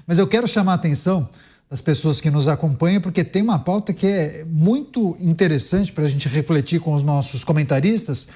Mas eu quero chamar a atenção das pessoas que nos acompanham, porque tem uma pauta que é muito interessante para a gente refletir com os nossos comentaristas,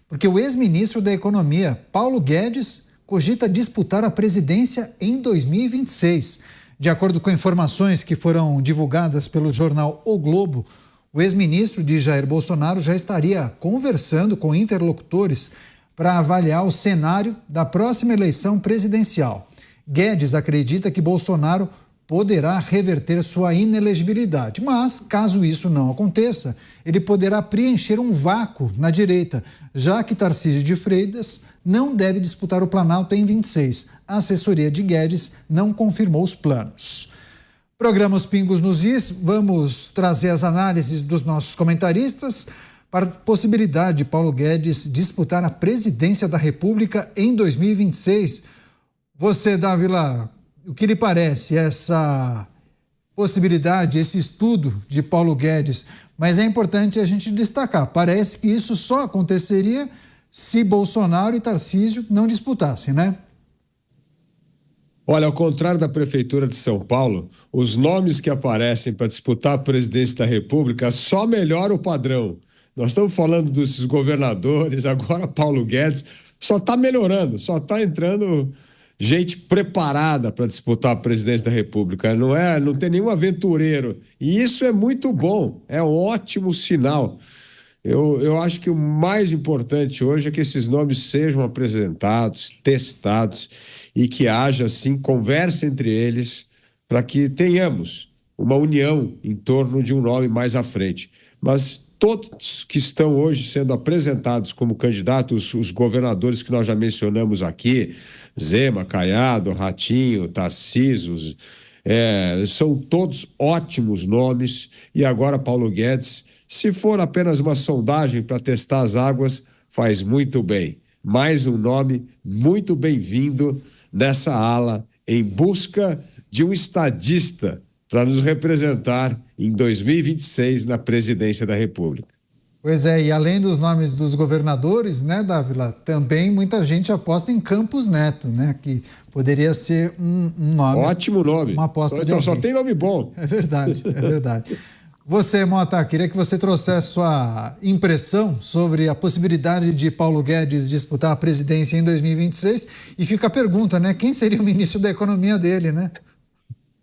porque o ex-ministro da Economia, Paulo Guedes, cogita disputar a presidência em 2026. De acordo com informações que foram divulgadas pelo jornal O Globo, o ex-ministro de Jair Bolsonaro já estaria conversando com interlocutores para avaliar o cenário da próxima eleição presidencial. Guedes acredita que Bolsonaro poderá reverter sua inelegibilidade, mas, caso isso não aconteça, ele poderá preencher um vácuo na direita, já que Tarcísio de Freitas não deve disputar o Planalto em 26. A assessoria de Guedes não confirmou os planos. Programa Os Pingos nos Is, vamos trazer as análises dos nossos comentaristas para a possibilidade de Paulo Guedes disputar a presidência da República em 2026. Você, Dávila, o que lhe parece essa possibilidade, esse estudo de Paulo Guedes? Mas é importante a gente destacar, parece que isso só aconteceria se Bolsonaro e Tarcísio não disputassem, né? Olha, ao contrário da Prefeitura de São Paulo, os nomes que aparecem para disputar a presidência da República só melhoram o padrão. Nós estamos falando dos governadores, agora Paulo Guedes, só está melhorando, só está entrando gente preparada para disputar a presidência da República, não tem nenhum aventureiro. E isso é muito bom, é um ótimo sinal. Eu acho que o mais importante hoje é que esses nomes sejam apresentados, testados e que haja, assim, conversa entre eles para que tenhamos uma união em torno de um nome mais à frente. Mas todos que estão hoje sendo apresentados como candidatos, os governadores que nós já mencionamos aqui, Zema, Caiado, Ratinho, Tarcísio, são todos ótimos nomes. E agora Paulo Guedes, se for apenas uma sondagem para testar as águas, faz muito bem. Mais um nome muito bem-vindo nessa ala em busca de um estadista para nos representar em 2026 na presidência da República. Pois é, e além dos nomes dos governadores, né, Dávila, também muita gente aposta em Campos Neto, né, que poderia ser um nome. Ótimo nome. Uma aposta então, de só tem nome bom. É verdade, é verdade. Você, Mota, queria que você trouxesse sua impressão sobre a possibilidade de Paulo Guedes disputar a presidência em 2026. E fica a pergunta, né, quem seria o ministro da Economia dele, né?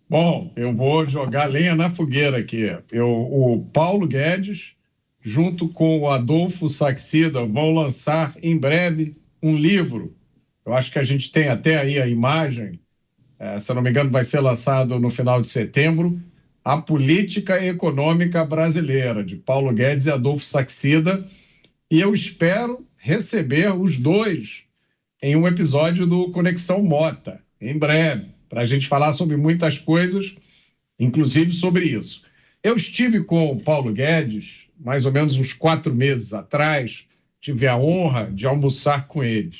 Bom, eu vou jogar lenha na fogueira aqui. O Paulo Guedes, junto com o Adolfo Saxida, vão lançar em breve um livro. Eu acho que a gente tem até aí a imagem, se eu não me engano, vai ser lançado no final de setembro, A Política Econômica Brasileira, de Paulo Guedes e Adolfo Saxida. E eu espero receber os dois em um episódio do Conexão Mota, em breve, para a gente falar sobre muitas coisas, inclusive sobre isso. Eu estive com o Paulo Guedes mais ou menos uns 4 meses atrás, tive a honra de almoçar com ele.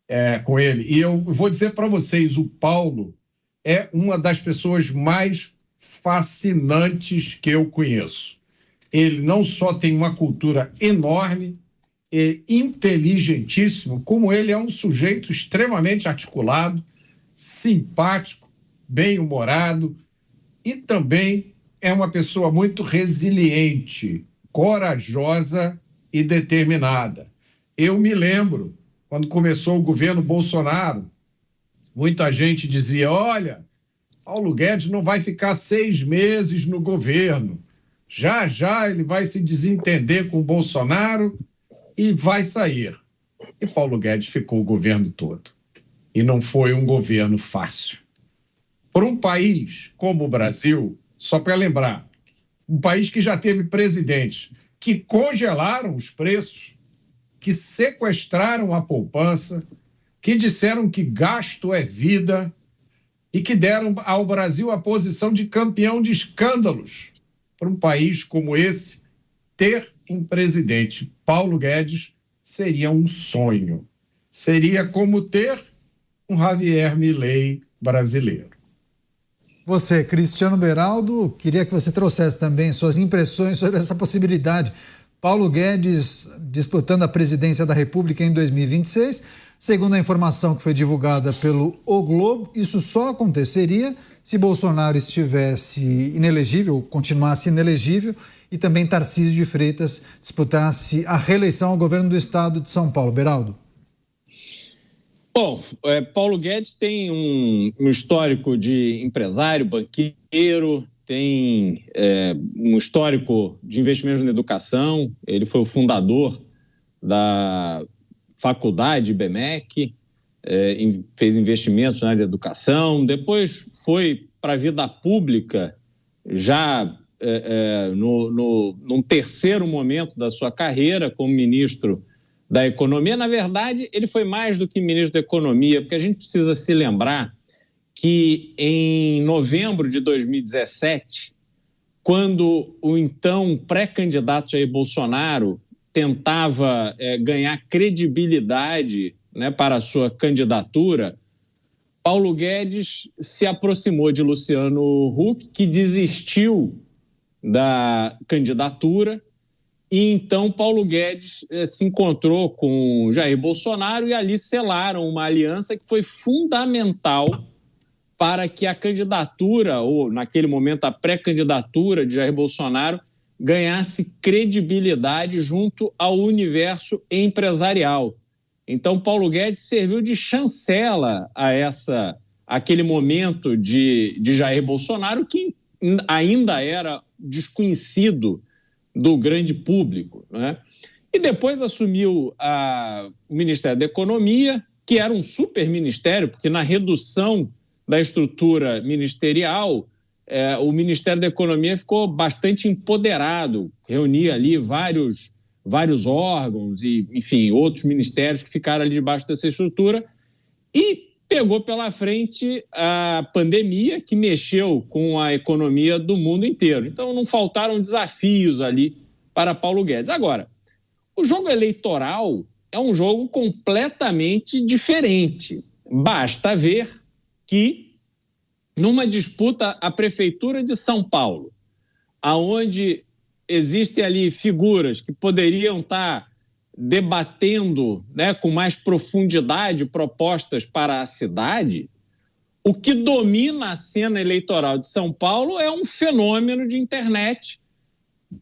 E eu vou dizer para vocês, o Paulo é uma das pessoas mais fascinantes que eu conheço. Ele não só tem uma cultura enorme e inteligentíssimo, como ele é um sujeito extremamente articulado, simpático, bem-humorado e também é uma pessoa muito resiliente, corajosa e determinada. Eu me lembro, quando começou o governo Bolsonaro, muita gente dizia, olha, Paulo Guedes não vai ficar 6 meses no governo, já já ele vai se desentender com o Bolsonaro e vai sair. E Paulo Guedes ficou o governo todo. E não foi um governo fácil. Por um país como o Brasil, só para lembrar, um país que já teve presidentes que congelaram os preços, que sequestraram a poupança, que disseram que gasto é vida e que deram ao Brasil a posição de campeão de escândalos. Para um país como esse, ter um presidente, Paulo Guedes, seria um sonho. Seria como ter um Javier Milei brasileiro. Você, Cristiano Beraldo, queria que você trouxesse também suas impressões sobre essa possibilidade Paulo Guedes disputando a presidência da República em 2026. Segundo a informação que foi divulgada pelo O Globo, isso só aconteceria se Bolsonaro estivesse inelegível, continuasse inelegível, e também Tarcísio de Freitas disputasse a reeleição ao governo do estado de São Paulo. Beraldo. Bom, Paulo Guedes tem um histórico de empresário, banqueiro, tem um histórico de investimentos na educação. Ele foi o fundador da faculdade BMEC, fez investimentos na área de educação, depois foi para a vida pública, já num terceiro momento da sua carreira como ministro da Economia. Na verdade, ele foi mais do que ministro da Economia, porque a gente precisa se lembrar que em novembro de 2017, quando o então pré-candidato Jair Bolsonaro tentava ganhar credibilidade, né, para a sua candidatura, Paulo Guedes se aproximou de Luciano Huck, que desistiu da candidatura, e então Paulo Guedes se encontrou com Jair Bolsonaro e ali selaram uma aliança que foi fundamental para que a candidatura, ou naquele momento a pré-candidatura de Jair Bolsonaro, ganhasse credibilidade junto ao universo empresarial. Então Paulo Guedes serviu de chancela a aquele momento de Jair Bolsonaro, que ainda era desconhecido do grande público, né? E depois assumiu o Ministério da Economia, que era um super ministério, porque na redução da estrutura ministerial, o Ministério da Economia ficou bastante empoderado, reunia ali vários órgãos e, enfim, outros ministérios que ficaram ali debaixo dessa estrutura, e pegou pela frente a pandemia, que mexeu com a economia do mundo inteiro. Então, não faltaram desafios ali para Paulo Guedes. Agora, o jogo eleitoral é um jogo completamente diferente. Basta ver que, numa disputa à Prefeitura de São Paulo, aonde existem ali figuras que poderiam estar debatendo, né, com mais profundidade propostas para a cidade, o que domina a cena eleitoral de São Paulo é um fenômeno de internet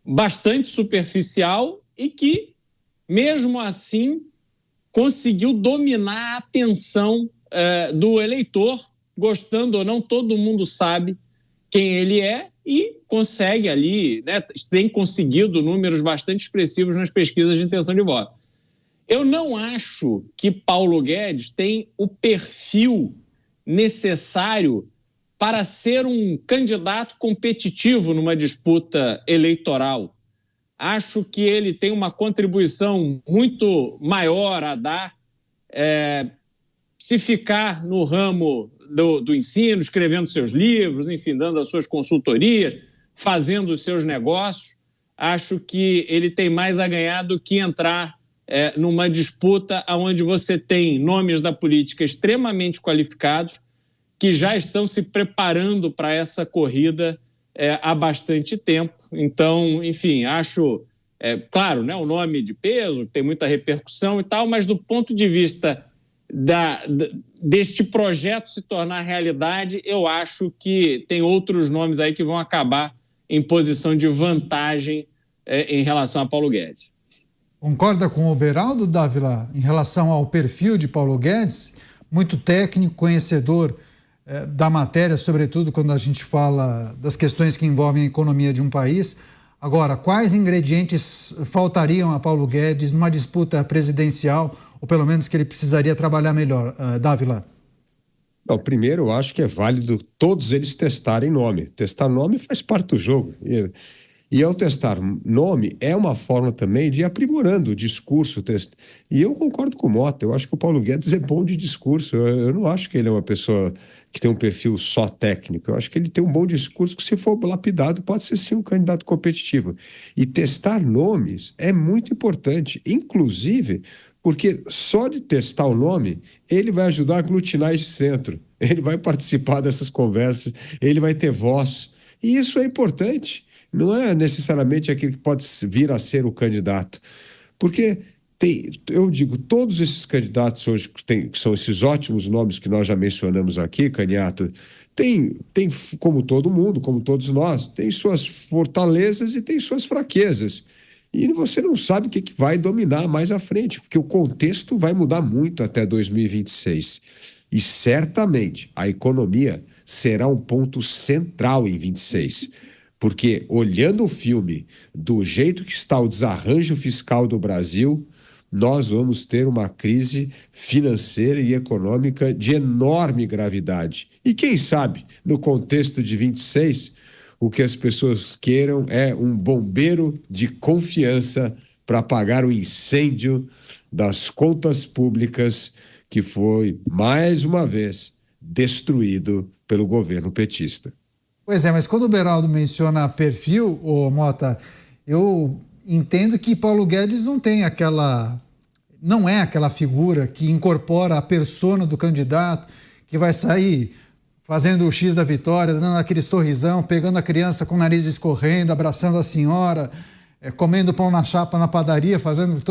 bastante superficial e que, mesmo assim, conseguiu dominar a atenção do eleitor. Gostando ou não, todo mundo sabe quem ele é e consegue ali, né, tem conseguido números bastante expressivos nas pesquisas de intenção de voto. Eu não acho que Paulo Guedes tem o perfil necessário para ser um candidato competitivo numa disputa eleitoral. Acho que ele tem uma contribuição muito maior a dar se ficar no ramo do ensino, escrevendo seus livros, enfim, dando as suas consultorias, fazendo os seus negócios. Acho que ele tem mais a ganhar do que entrar numa disputa onde você tem nomes da política extremamente qualificados que já estão se preparando para essa corrida há bastante tempo. Então, enfim, acho, claro, né, um nome de peso, tem muita repercussão e tal, mas do ponto de vista deste projeto se tornar realidade, eu acho que tem outros nomes aí que vão acabar em posição de vantagem em relação a Paulo Guedes. Concorda com o Beraldo, Dávila, em relação ao perfil de Paulo Guedes? Muito técnico, conhecedor da matéria, sobretudo quando a gente fala das questões que envolvem a economia de um país. Agora, quais ingredientes faltariam a Paulo Guedes numa disputa presidencial, ou pelo menos que ele precisaria trabalhar melhor, Dávila? Não, primeiro, eu acho que é válido todos eles testarem nome. Testar nome faz parte do jogo. E ao testar nome, é uma forma também de ir aprimorando o discurso. E eu concordo com o Mota, eu acho que o Paulo Guedes é bom de discurso. Eu não acho que ele é uma pessoa que tem um perfil só técnico. Eu acho que ele tem um bom discurso que, se for lapidado, pode ser sim um candidato competitivo. E testar nomes é muito importante, inclusive porque só de testar o nome, ele vai ajudar a aglutinar esse centro. Ele vai participar dessas conversas, ele vai ter voz. E isso é importante. não é necessariamente aquele que pode vir a ser o candidato. Porque eu digo, todos esses candidatos hoje, que são esses ótimos nomes que nós já mencionamos aqui, Caniato, tem, como todo mundo, como todos nós, tem suas fortalezas e tem suas fraquezas. E você não sabe o que vai dominar mais à frente, porque o contexto vai mudar muito até 2026. E certamente a economia será um ponto central em 26. Porque, olhando o filme, do jeito que está o desarranjo fiscal do Brasil, nós vamos ter uma crise financeira e econômica de enorme gravidade. E quem sabe, no contexto de 26, o que as pessoas queiram é um bombeiro de confiança para apagar o incêndio das contas públicas que foi, mais uma vez, destruído pelo governo petista. Pois é, mas quando o Beraldo menciona perfil, Mota, eu entendo que Paulo Guedes não é aquela figura que incorpora a persona do candidato, que vai sair fazendo o X da vitória, dando aquele sorrisão, pegando a criança com o nariz escorrendo, abraçando a senhora, comendo pão na chapa na padaria, fazendo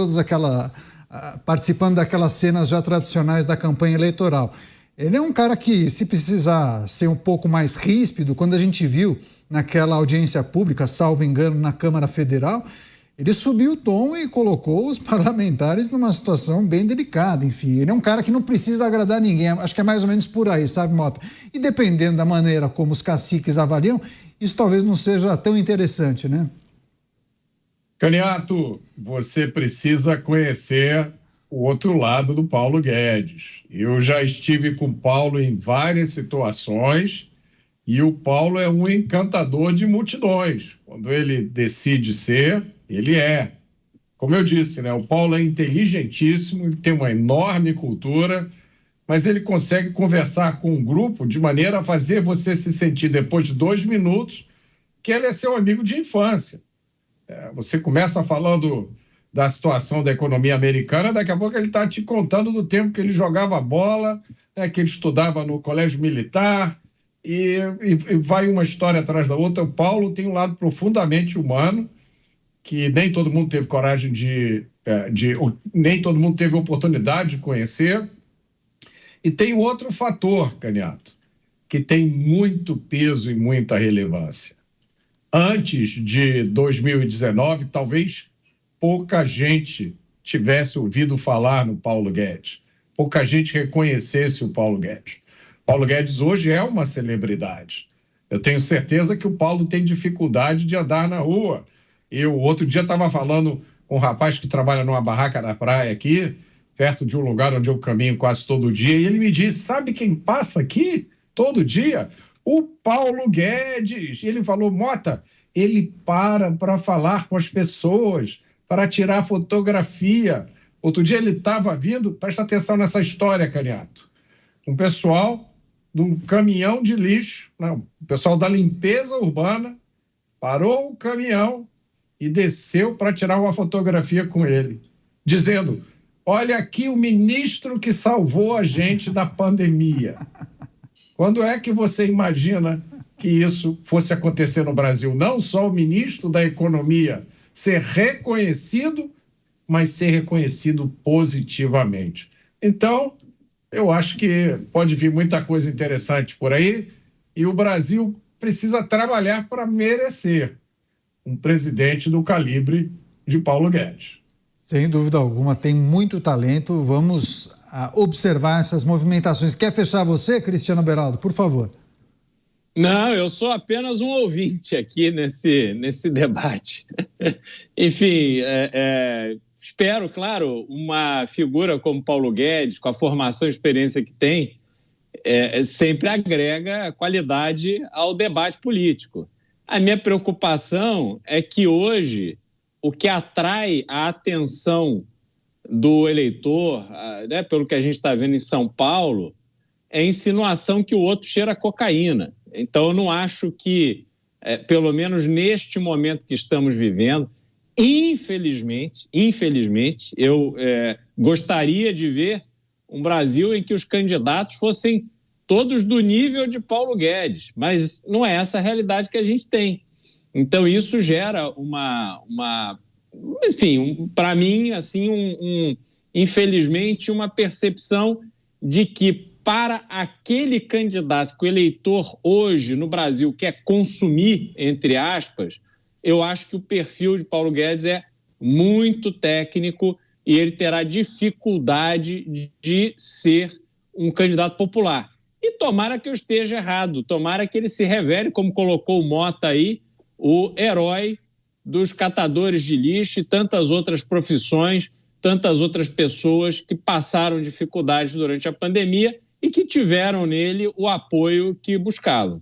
participando daquelas cenas já tradicionais da campanha eleitoral. Ele é um cara que, se precisar ser um pouco mais ríspido, quando a gente viu naquela audiência pública, salvo engano, na Câmara Federal, ele subiu o tom e colocou os parlamentares numa situação bem delicada. Enfim, ele é um cara que não precisa agradar ninguém. Acho que é mais ou menos por aí, sabe, Mota? E dependendo da maneira como os caciques avaliam, isso talvez não seja tão interessante, né? Caniato, você precisa conhecer o outro lado do Paulo Guedes. Eu já estive com o Paulo em várias situações e o Paulo é um encantador de multidões. Quando ele decide ser, ele é. Como eu disse, né? O Paulo é inteligentíssimo, ele tem uma enorme cultura, mas ele consegue conversar com um grupo de maneira a fazer você se sentir, depois de 2 minutos, que ele é seu amigo de infância. Você começa falando da situação da economia americana, daqui a pouco ele está te contando do tempo que ele jogava bola, né, que ele estudava no colégio militar, e vai uma história atrás da outra. O Paulo tem um lado profundamente humano, que nem todo mundo teve coragem nem todo mundo teve oportunidade de conhecer. E tem outro fator, Caniato, que tem muito peso e muita relevância. Antes de 2019, talvez pouca gente tivesse ouvido falar no Paulo Guedes, pouca gente reconhecesse o Paulo Guedes. Paulo Guedes hoje é uma celebridade. Eu tenho certeza que o Paulo tem dificuldade de andar na rua. Eu, outro dia, estava falando com um rapaz que trabalha numa barraca na praia aqui, perto de um lugar onde eu caminho quase todo dia, e ele me disse, sabe quem passa aqui todo dia? O Paulo Guedes. E ele falou, Mota, ele para falar com as pessoas, para tirar fotografia. Outro dia ele estava vindo, presta atenção nessa história, Caniato, um pessoal de um caminhão de lixo, não, o pessoal da limpeza urbana, parou o caminhão e desceu para tirar uma fotografia com ele, dizendo, olha aqui o ministro que salvou a gente da pandemia. Quando é que você imagina que isso fosse acontecer no Brasil? Não só o ministro da Economia ser reconhecido, mas ser reconhecido positivamente. Então, eu acho que pode vir muita coisa interessante por aí e o Brasil precisa trabalhar para merecer um presidente do calibre de Paulo Guedes. Sem dúvida alguma, tem muito talento. Vamos observar essas movimentações. Quer fechar você, Cristiano Beraldo, por favor? Não, eu sou apenas um ouvinte aqui nesse debate. Enfim, espero, claro, uma figura como Paulo Guedes, com a formação e experiência que tem, sempre agrega qualidade ao debate político. A minha preocupação é que hoje o que atrai a atenção do eleitor, né, pelo que a gente está vendo em São Paulo, é a insinuação que o outro cheira cocaína. Então, eu não acho que, pelo menos neste momento que estamos vivendo, infelizmente, eu gostaria de ver um Brasil em que os candidatos fossem todos do nível de Paulo Guedes, mas não é essa a realidade que a gente tem. Então, isso gera enfim, para mim, assim, infelizmente, uma percepção de que para aquele candidato que o eleitor hoje no Brasil quer consumir, entre aspas, eu acho que o perfil de Paulo Guedes é muito técnico e ele terá dificuldade de ser um candidato popular. E tomara que eu esteja errado, tomara que ele se revele, como colocou o Mota aí, o herói dos catadores de lixo e tantas outras profissões, tantas outras pessoas que passaram dificuldades durante a pandemia e que tiveram nele o apoio que buscavam.